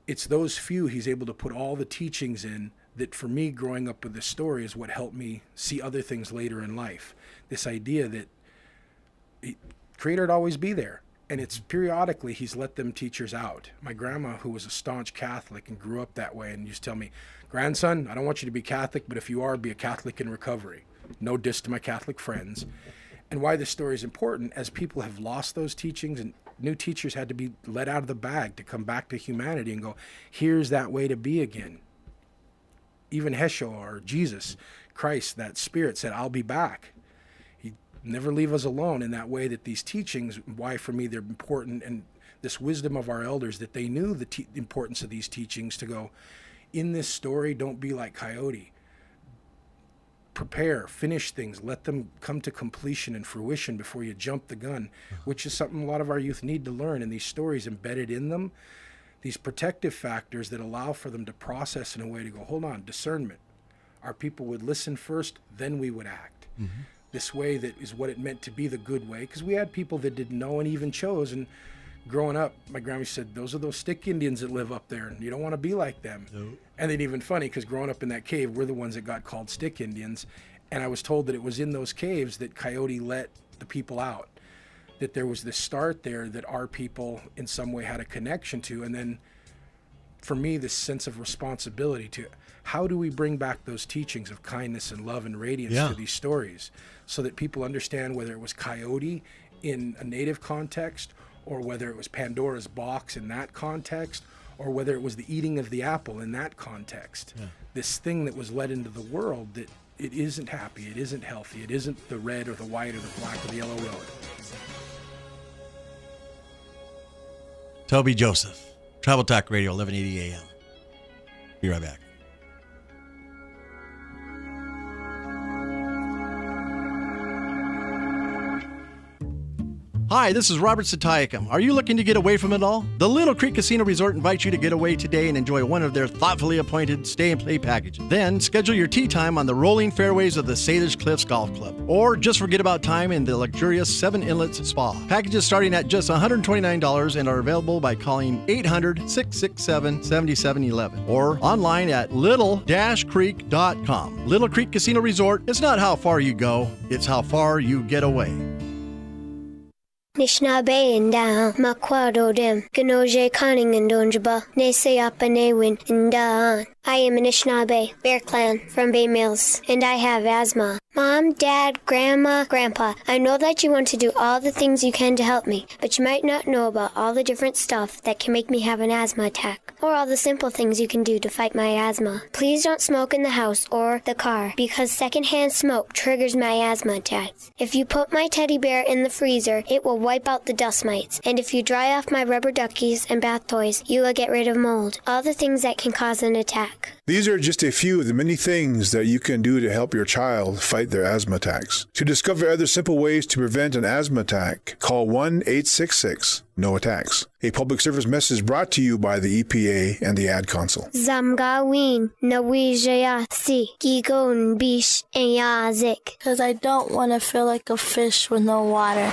It's those few he's able to put all the teachings in that, for me, growing up with this story, is what helped me see other things later in life. This idea that Creator would always be there. And it's periodically he's let them teachers out. My grandma, who was a staunch Catholic and grew up that way, and used to tell me, grandson, I don't want you to be Catholic, but if you are, be a Catholic in recovery. No diss to my Catholic friends. And why this story is important, as people have lost those teachings and new teachers had to be let out of the bag to come back to humanity and go, here's that way to be again. Even Hesho, or Jesus, Christ, that spirit said, I'll be back. Never leave us alone, in that way that these teachings, why for me they're important, and this wisdom of our elders, that they knew the importance of these teachings, to go, in this story, don't be like Coyote. Prepare, finish things, let them come to completion and fruition before you jump the gun, which is something a lot of our youth need to learn, and these stories embedded in them, these protective factors that allow for them to process in a way to go, hold on, discernment. Our people would listen first, then we would act. This way that is what it meant to be the good way, because we had people that didn't know and even chose. And growing up, my grandma said, those are those stick Indians that live up there, and you don't want to be like them. Nope. And then even funny, because growing up in that cave, we're the ones that got called stick Indians. And I was told that it was in those caves that Coyote let the people out, that there was this start there that our people in some way had a connection to. And then for me, this sense of responsibility to, how do we bring back those teachings of kindness and love and radiance to these stories, so that people understand whether it was Coyote in a native context, or whether it was Pandora's box in that context, or whether it was the eating of the apple in that context. This thing that was let into the world, that it isn't happy, it isn't healthy, it isn't the red or the white or the black or the yellow road. Toby Joseph, Travel Talk Radio, 1180 AM. Be right back. Hi, this is Robert Satayakam. Are you looking to get away from it all? The Little Creek Casino Resort invites you to get away today and enjoy one of their thoughtfully appointed stay and play packages. Then schedule your tee time on the rolling fairways of the Salish Cliffs Golf Club. Or just forget about time in the luxurious Seven Inlets Spa. Packages starting at just $129 and are available by calling 800-667-7711 or online at little-creek.com. Little Creek Casino Resort, it's not how far you go, it's how far you get away. Nishnabe and down, Makwado dem, Ganoje conning and Donjaba, Nesayapa Newin and Daan. I am Anishinaabe, Bear Clan, from Bay Mills, and I have asthma. Mom, Dad, Grandma, Grandpa, I know that you want to do all the things you can to help me, but you might not know about all the different stuff that can make me have an asthma attack, or all the simple things you can do to fight my asthma. Please don't smoke in the house or the car, because secondhand smoke triggers my asthma attacks. If you put my teddy bear in the freezer, it will wipe out the dust mites, and if you dry off my rubber duckies and bath toys, you will get rid of mold, all the things that can cause an attack. These are just a few of the many things that you can do to help your child fight their asthma attacks. To discover other simple ways to prevent an asthma attack, call 1-866-NO-ATTACKS. A public service message brought to you by the EPA and the Ad Council. Zamgawin Nawijayasi Gigon Bish and Yazik. Because I don't want to feel like a fish with no water.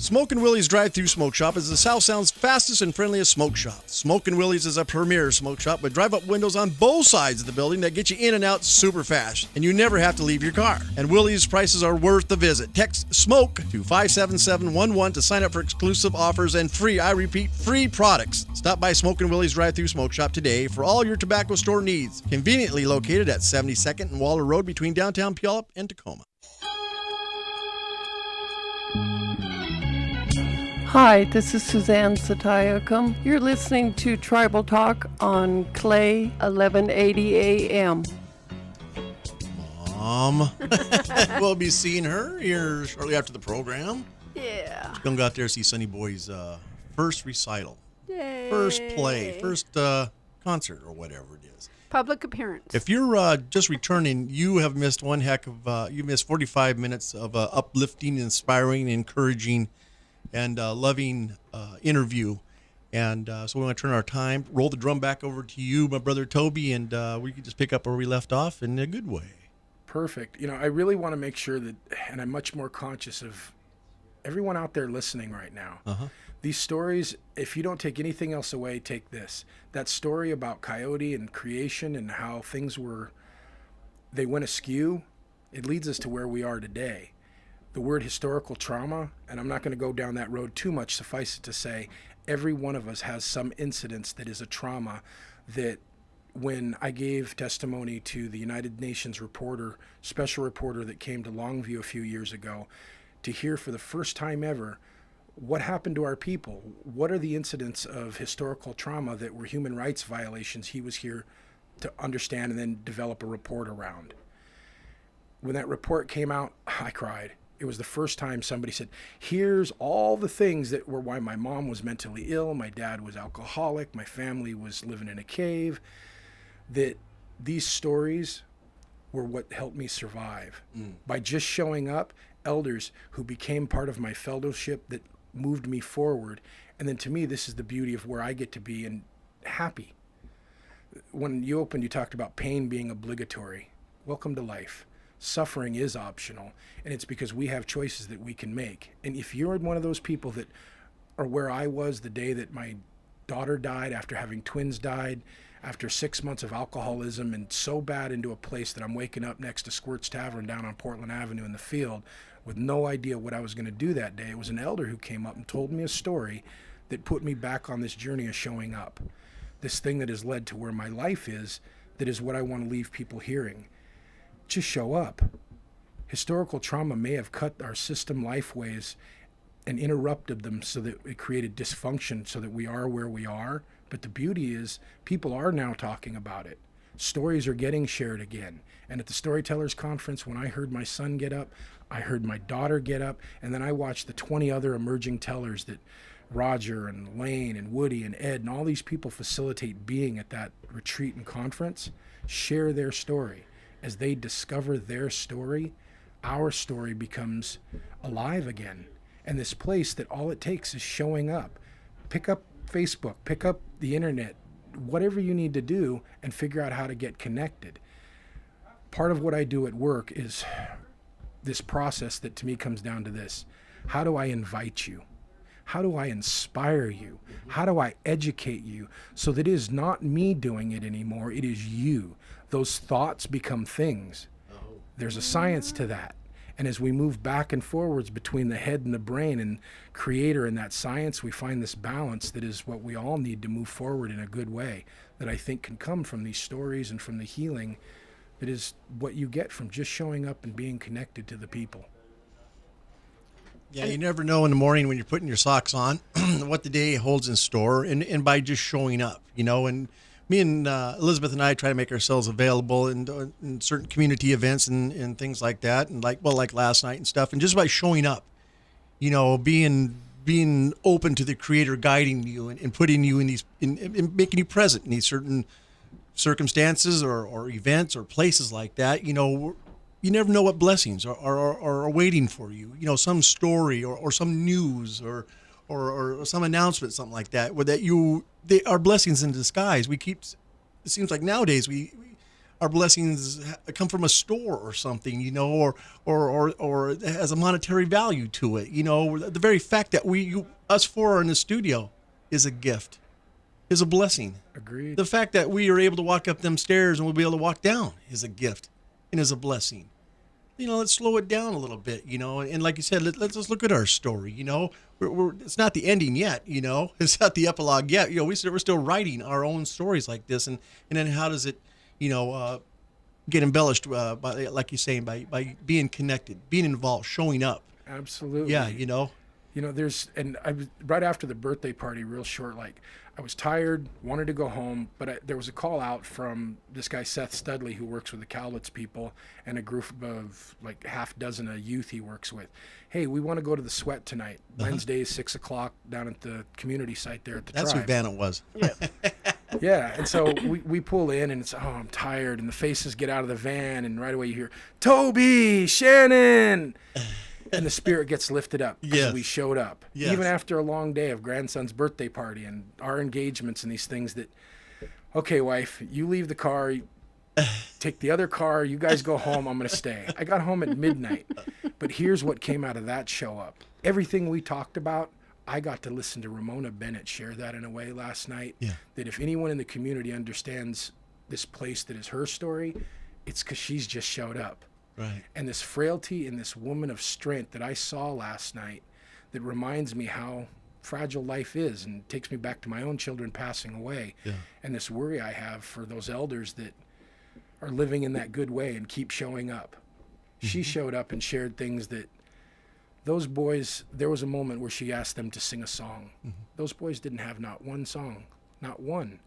Smokin' Willie's Drive-Thru Smoke Shop is the South Sound's fastest and friendliest smoke shop. Smokin' Willie's is a premier smoke shop with drive-up windows on both sides of the building that get you in and out super fast, and you never have to leave your car. And Willie's prices are worth the visit. Text SMOKE to 57711 to sign up for exclusive offers and free, I repeat, free products. Stop by Smokin' Willie's Drive-Thru Smoke Shop today for all your tobacco store needs. Conveniently located at 72nd and Waller Road between downtown Puyallup and Tacoma. Hi, this is Suzanne Satayakam. You're listening to Tribal Talk on KLAY 1180 AM. Mom, we'll be seeing her here shortly after the program. Yeah. She's going to go out there and see Sonny Boy's first recital. Yay. First play, first concert or whatever it is. Public appearance. If you're just returning, you have missed one heck of, you missed 45 minutes of uplifting, inspiring, encouraging, and loving interview. And so we want to turn our time, roll the drum back over to you, my brother Toby, and we can just pick up where we left off in a good way. Perfect. You know, I really want to make sure that, and I'm much more conscious of everyone out there listening right now. These stories, if you don't take anything else away, take this. That story about Coyote and creation and how things they went askew, it leads us to where we are today. The word historical trauma, and I'm not going to go down that road too much, suffice it to say, every one of us has some incidents that is a trauma that when I gave testimony to the United Nations special reporter that came to Longview a few years ago, to hear for the first time ever what happened to our people, what are the incidents of historical trauma that were human rights violations, he was here to understand and then develop a report around. When that report came out, I cried. It was the first time somebody said, here's all the things that were why my mom was mentally ill, my dad was alcoholic, my family was living in a cave, that these stories were what helped me survive. By just showing up, elders who became part of my fellowship that moved me forward. And then to me, this is the beauty of where I get to be and happy. When you opened, you talked about pain being obligatory. Welcome to life. Suffering is optional, and it's because we have choices that we can make. And if you're one of those people that are where I was the day that my daughter died, after having twins died, after 6 months of alcoholism, and so bad into a place that I'm waking up next to Squirt's Tavern down on Portland Avenue in the field with no idea what I was going to do that day. It was an elder who came up and told me a story that put me back on this journey of showing up. This thing that has led to where my life is, that is what I want to leave people hearing. Just show up. Historical trauma may have cut our system lifeways and interrupted them so that it created dysfunction so that we are where we are. But the beauty is people are now talking about it. Stories are getting shared again. And at the Storytellers Conference, when I heard my son get up, I heard my daughter get up, and then I watched the 20 other emerging tellers that Roger and Lane and Woody and Ed and all these people facilitate being at that retreat and conference, share their story. As they discover their story, our story becomes alive again. And this place that all it takes is showing up. Pick up Facebook, pick up the internet, whatever you need to do, and figure out how to get connected. Part of what I do at work is this process that to me comes down to this. How do I invite you? How do I inspire you? How do I educate you so that it is not me doing it anymore, it is you. Those thoughts become things. There's a science to that. And as we move back and forwards between the head and the brain and creator and that science, we find this balance that is what we all need to move forward in a good way, that I think can come from these stories and from the healing that is what you get from just showing up and being connected to the people. Yeah, you never know in the morning when you're putting your socks on what the day holds in store, and by just showing up, and me and Elizabeth and I try to make ourselves available in certain community events and things like that, and like last night and stuff, and just by showing up, being open to the Creator guiding you and putting you in making you present in these certain circumstances or events or places like that, you never know what blessings are waiting for you. Some story or some news or some announcement, something like that, where they are blessings in disguise. It seems like nowadays our blessings come from a store or something, or it has a monetary value to it. The very fact that us four are in the studio is a gift, is a blessing. Agreed. The fact that we are able to walk up them stairs and we'll be able to walk down is a gift and is a blessing. Let's slow it down a little bit, and like you said, let's just look at our story, it's not the ending yet, it's not the epilogue yet, we're still writing our own stories like this, and then how does it, get embellished by, like you're saying, by being connected, being involved, showing up. Absolutely. Yeah, I was right after the birthday party, real short, I was tired, wanted to go home, but there was a call out from this guy, Seth Studley, who works with the Cowlitz people and a group of half dozen of youth he works with. Hey, we want to go to the Sweat tonight. Wednesday, 6 o'clock down at the community site there at the That's Tribe. who Bannon was. Yeah. Yeah, and so we pull in and it's, I'm tired, and the faces get out of the van, and right away you hear, Toby, Shannon! And the spirit gets lifted up because we showed up. Yes. Even after a long day of grandson's birthday party and our engagements and these things that, okay, wife, you leave the car, take the other car, you guys go home, I'm going to stay. I got home at midnight. But here's what came out of that show up. Everything we talked about, I got to listen to Ramona Bennett share that in a way last night. Yeah. That if anyone in the community understands this place that is her story, it's because she's just showed up. Right. And this frailty and this woman of strength that I saw last night that reminds me how fragile life is and takes me back to my own children passing away. Yeah. And this worry I have for those elders that are living in that good way and keep showing up. She showed up and shared things that those boys, there was a moment where she asked them to sing a song. Those boys didn't have not one song, not one.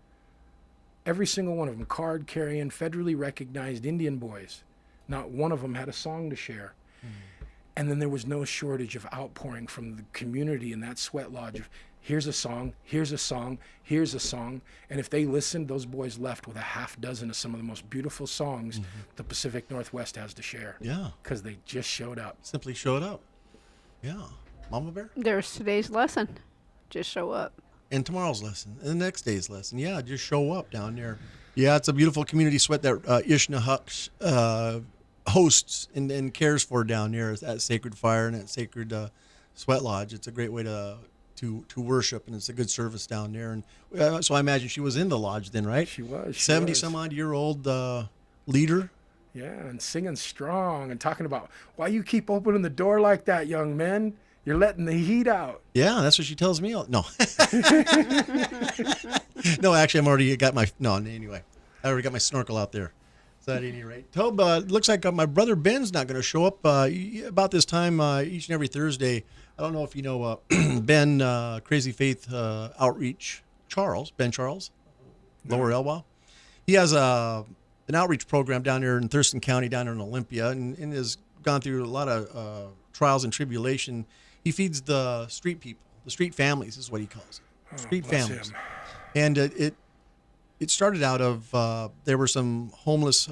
Every single one of them, card-carrying, federally recognized Indian boys. Not one of them had a song to share. And then there was no shortage of outpouring from the community in that sweat lodge of, here's a song, here's a song, here's a song. And if they listened, those boys left with a half dozen of some of the most beautiful songs the Pacific Northwest has to share. Yeah. Because they just showed up. Simply showed up. Yeah. Mama Bear? There's today's lesson. Just show up. And tomorrow's lesson. And the next day's lesson. Yeah, just show up down there. Yeah, it's a beautiful community sweat that Ishna Hux hosts and cares for down there at Sacred Fire and at Sacred Sweat Lodge. It's a great way to worship, and it's a good service down there. And so I imagine she was in the lodge then, right? She was. 70-some-odd-year-old leader. Yeah, and singing strong and talking about, why you keep opening the door like that, young men? You're letting the heat out. Yeah, that's what she tells me. No. No, actually, anyway. I already got my snorkel out there. So at any rate, Tob, looks like my brother Ben's not going to show up about this time each and every Thursday. I don't know if you know Ben, Crazy Faith Outreach, Ben Charles, Lower Elwha. He has an outreach program down there in Thurston County, down there in Olympia, and has gone through a lot of trials and tribulation. He feeds the street people, the street families is what he calls it. Street families. Him. And it started out of there were some homeless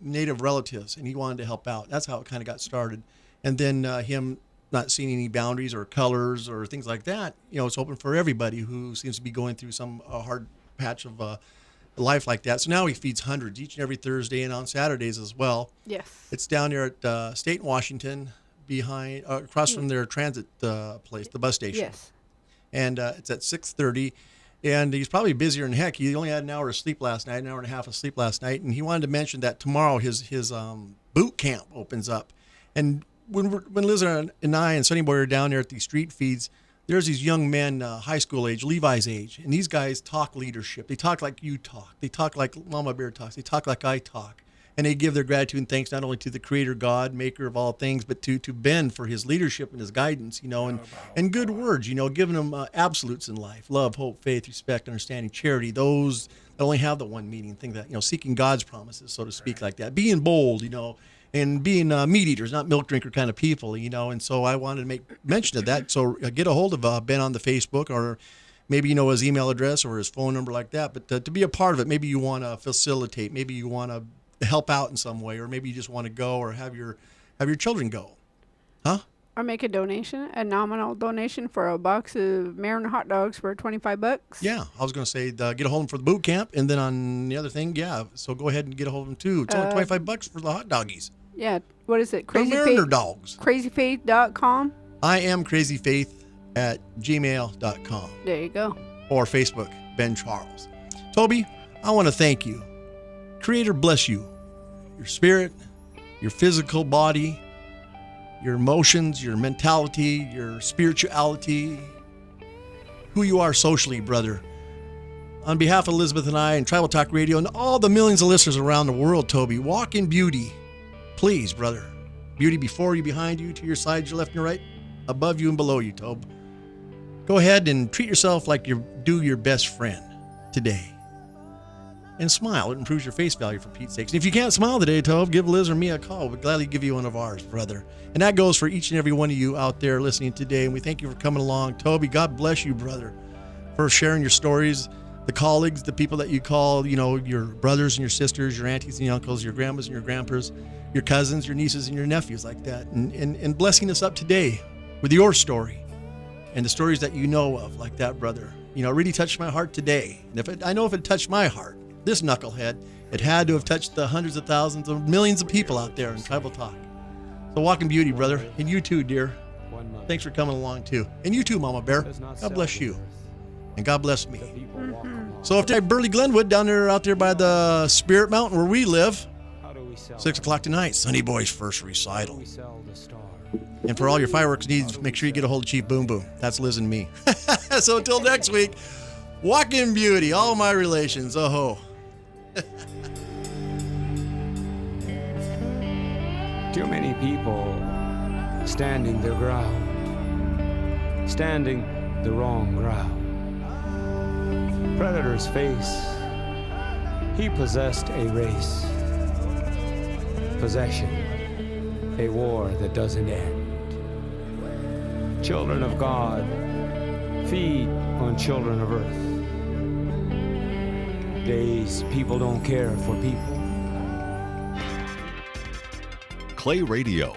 Native relatives, and he wanted to help out. That's how it kind of got started. And then him not seeing any boundaries or colors or things like that, it's open for everybody who seems to be going through some hard patch of life like that. So now he feeds hundreds each and every Thursday and on Saturdays as well. Yes. It's down there at State in Washington, behind across from their transit place, the bus station. Yes. And it's at 6:30. And he's probably busier than heck. He only had an hour of sleep last night, an hour and a half of sleep last night. And he wanted to mention that tomorrow his boot camp opens up. And when Liz and I and Sonny Boy are down there at these street feeds, there's these young men, high school age, Levi's age, and these guys talk leadership. They talk like you talk. They talk like Mama Bear talks. They talk like I talk. And they give their gratitude and thanks not only to the Creator God, maker of all things, but to Ben for his leadership and his guidance, and good words, giving them absolutes in life: love, hope, faith, respect, understanding, charity. Those that only have the one meaning, thing that, seeking God's promises, so to speak, like that. Being bold, and being meat eaters, not milk drinker kind of people, and so I wanted to make mention of that. So get a hold of Ben on the Facebook, or maybe his email address or his phone number like that. But to be a part of it, maybe you want to facilitate, maybe you want to help out in some way, or maybe you just want to go or have your children go, huh? Or make a donation, a nominal donation for a box of Marin hot dogs for $25. Yeah, I was going to say get a hold of them for the boot camp, and then on the other thing, so go ahead and get a hold of them too. It's only $25 for the hot doggies. Yeah, what is it? They're Mariner dogs. Crazyfaith.com. I am crazyfaith@gmail.com. There you go. Or Facebook, Ben Charles. Toby, I want to thank you. Creator bless you. Your spirit, your physical body, your emotions, your mentality, your spirituality, who you are socially, brother. On behalf of Elizabeth and I and Tribal Talk Radio and all the millions of listeners around the world, Toby, walk in beauty. Please, brother. Beauty before you, behind you, to your side, your left and your right, above you and below you, Tobe. Go ahead and treat yourself like you do your best friend today. And smile. It improves your face value, for Pete's sakes. And if you can't smile today, Tobe, give Liz or me a call. We'd gladly give you one of ours, brother. And that goes for each and every one of you out there listening today. And we thank you for coming along. Toby, God bless you, brother, for sharing your stories. The colleagues, the people that you call, your brothers and your sisters, your aunties and your uncles, your grandmas and your grandpas, your cousins, your nieces and your nephews like that. And blessing us up today with your story and the stories that you know of like that, brother. It really touched my heart today. And I know if it touched my heart, this knucklehead, it had to have touched the hundreds of thousands of millions of people out there in Tribal Talk. So walk in beauty, brother. And you too, dear. Thanks for coming along too. And you too, Mama Bear. God bless you. And God bless me. So if they're Burley Glenwood down there, out there by the Spirit Mountain where we live, 6 o'clock tonight, Sonny Boy's first recital. And for all your fireworks needs, make sure you get a hold of Chief Boom Boom. That's Liz and me. So until next week, walk in beauty, all my relations. Oh-ho. Too many people standing their ground, standing the wrong ground. Predator's face, he possessed a race. Possession, a war that doesn't end. Children of God, feed on children of earth. Days people don't care for people. Clay Radio,